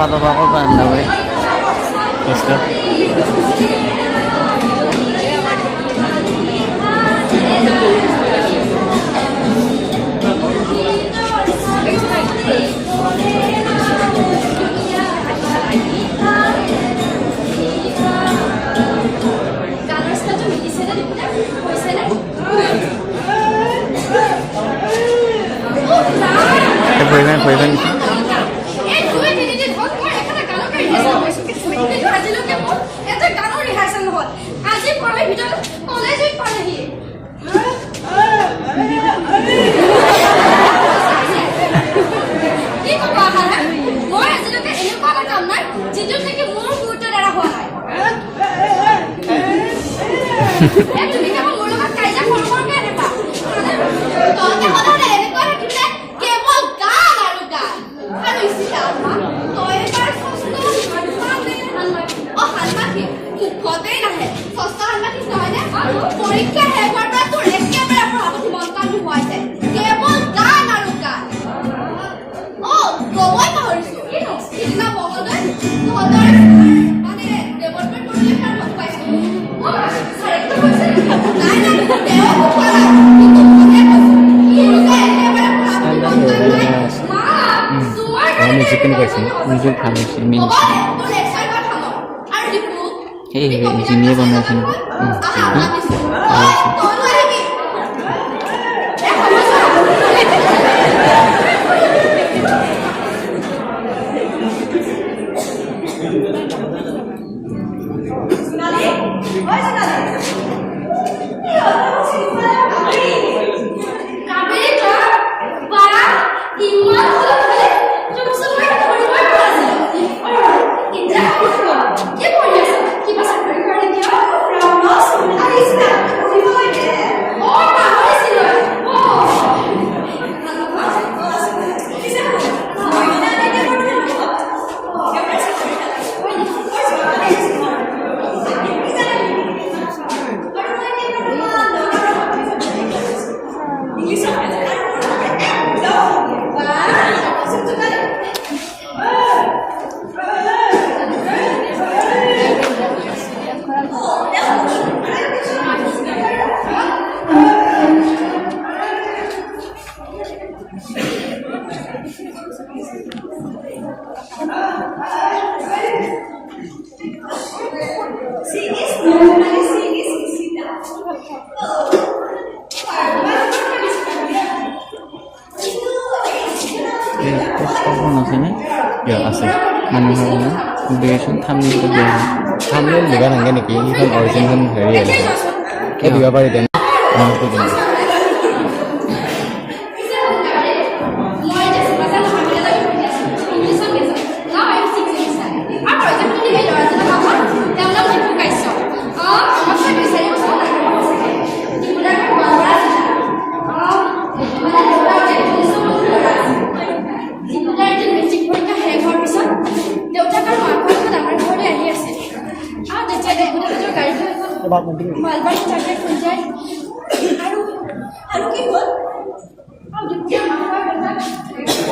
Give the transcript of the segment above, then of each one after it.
daba ko ba ang lawi? Gusto? Pwede isa? Music খামিছি মিনছি এই জিনিয়ে বনাইছে Ya asik. Manuhana obligation thumbnail to dia. Thumbnail juga nang gini ki kan origin kan dari ya. Kayak juga pada dan. Itu kan. মালবাৰী চাৰ্জেট হৈ যায় আৰু কি হ'ল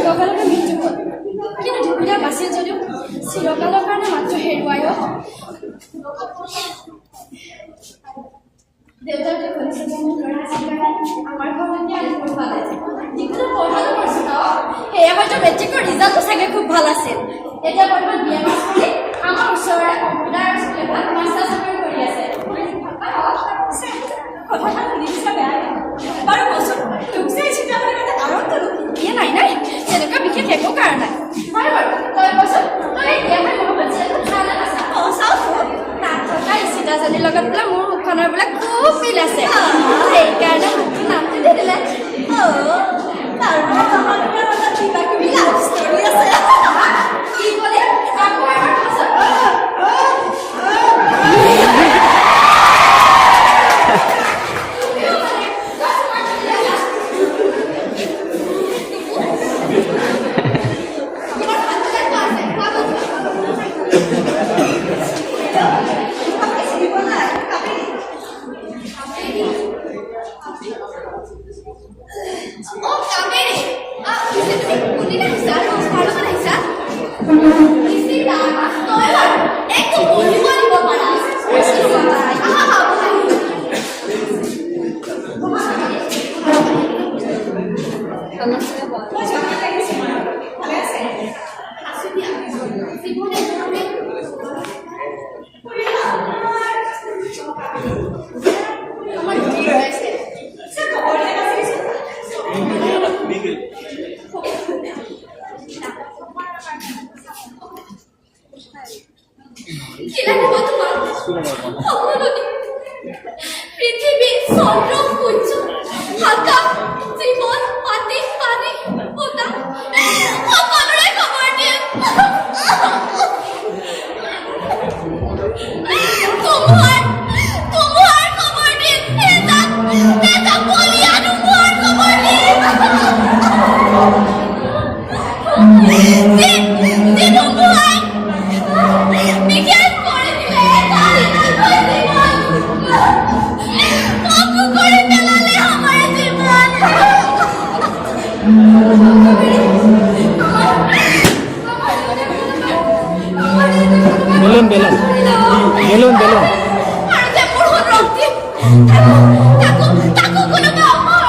লগে মৃত্যু হ'ল কিন্তু ঢুকুৰীয়া বাচিল যদিও চিৰকালৰ কাৰণে মাত্ৰ হেৰুৱায় দেউতাৰ আমাৰ ঘৰতে আনিব পালে যিকোনো পঢ়ালো কৰিছোঁ ন সেয়া হয়তো মেট্ৰিকৰ ৰিজাল্টটো চাগে খুব ভাল আছিল এতিয়া বৰ্তমান বি এ পাছ কৰি আমাৰ ওচৰৰে কম্পিউটাৰ স্কুলত মাষ্টাৰ চাকৰি কৰি আছে কথা শুনিছা বেয়া বাৰু বস্তু তোক যে চিন্তা কৰি মানে আৰম্ভ নাই নাই তেনেকুৱা বিশেষ একো কাৰণ নাই বাৰু বাৰু তই বস্তু তই ইয়াতে মোৰ বাচ্চাটো খানা আছে চাওঁ তাত থকা ইচিতাজনীৰ লগত বোলে মোৰ মুখখনৰ বোলে খুব মিল আছে সেইকাৰণে নামটো দি দিলে কিবা কিবি লাভ ষ্টৰী আছে কি ক'লে আকৌ এবাৰ Oh, Kameri. Bisa tuh, ini dah bisa. Harus ada bisa. একটু বলিব দিব পাৰা আহা হা পৃথিবী চন্দ্ৰ সূৰ্য আকাশ জীবন মাটি পানী বতাহ সকলোৰে খবৰ দিম তোমাৰ খবৰ দিম এটা বলিয়া তোমাৰ খবৰ দিম তোমাৰ বিশেষ কৰি দিলে কৰে পেলালে আমাৰ জীবন বেলুন বেলুন বেলুন বেলুন আৰ যে পুৰো ৰক্তি তাকু কোনো আমাৰ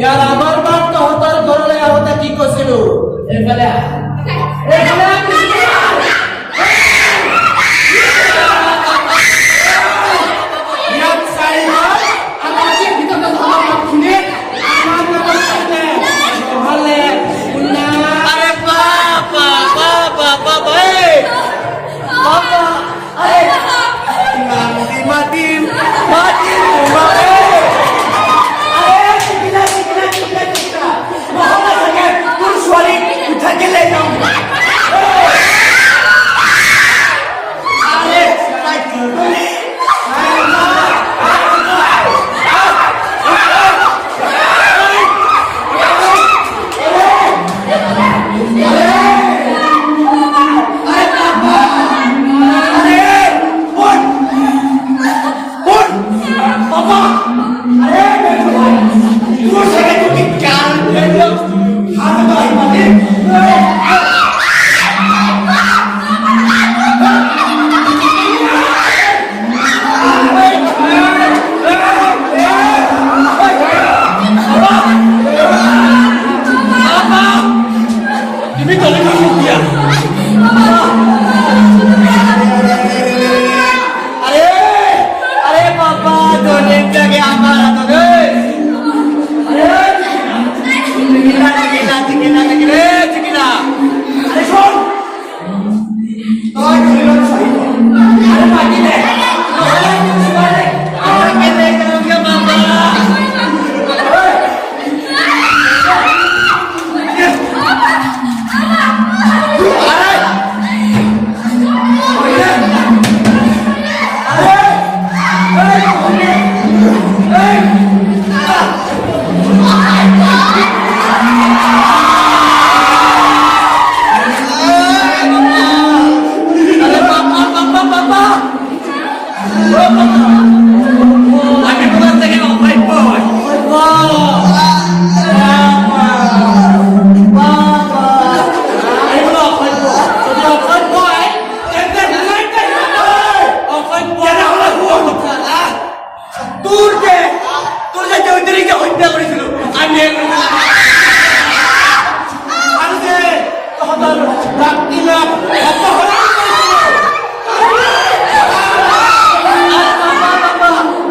ইয়াৰ আগৰবাৰ তহঁতৰ ঘৰলৈ আহোঁতে কি কৈছিলো এইফালে আহ। এইফালে আহ, কৃষ্ণ। ইয়াত চাৰিবাৰ আমাক ভিতৰত ধৰ্মখিনি আমাৰ লগত থাকে নহ'লে শুনা। আৰে বাবা বাবা বাবা এই বাবা আৰে মাতিম মাতিম তোমাৰে। আৰে টিকিলা টিকিলা টিকিলা টিকিলা নহ'লে চাগে তোৰ ছোৱালীক উঠাই কেলে যাওঁ। আৰে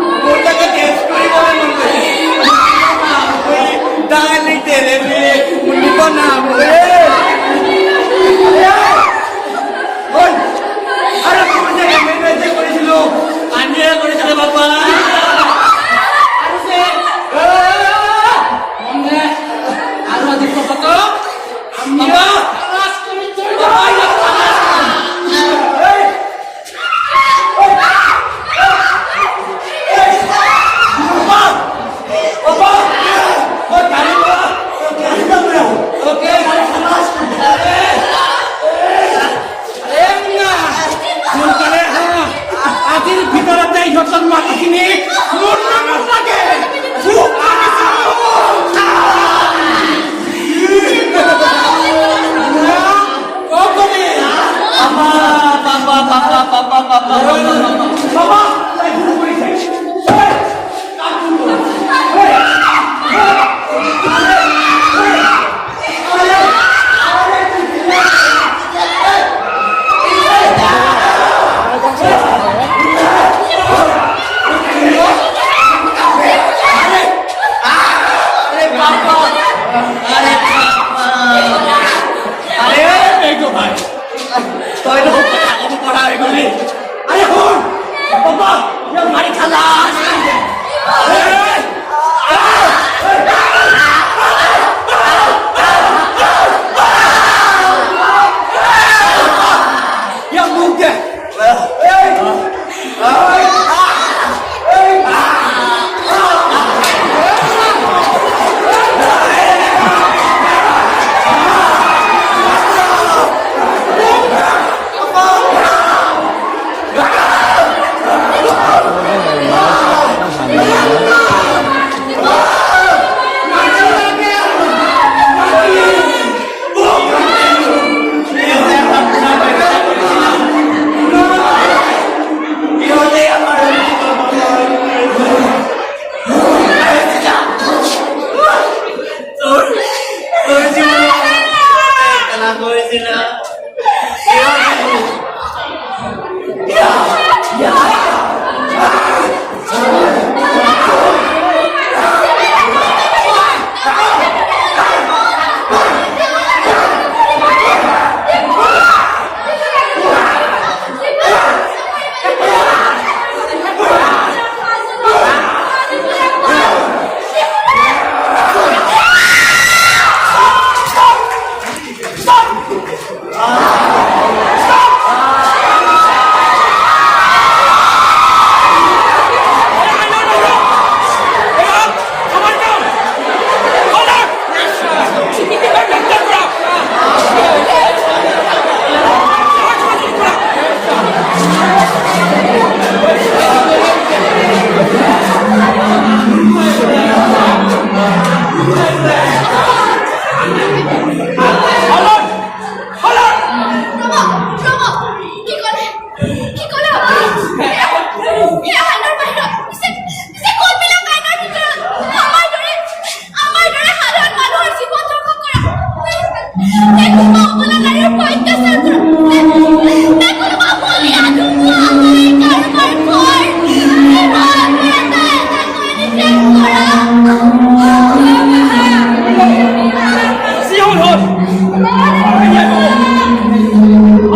Hãy subscribe cho kênh Ghiền Mì Gõ để không bỏ lỡ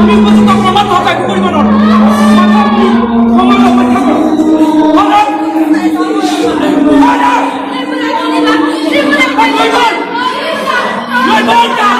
আমি উপযুক্ত প্রমাণ হত্যা করিব না সময় অপেক্ষা করো নয়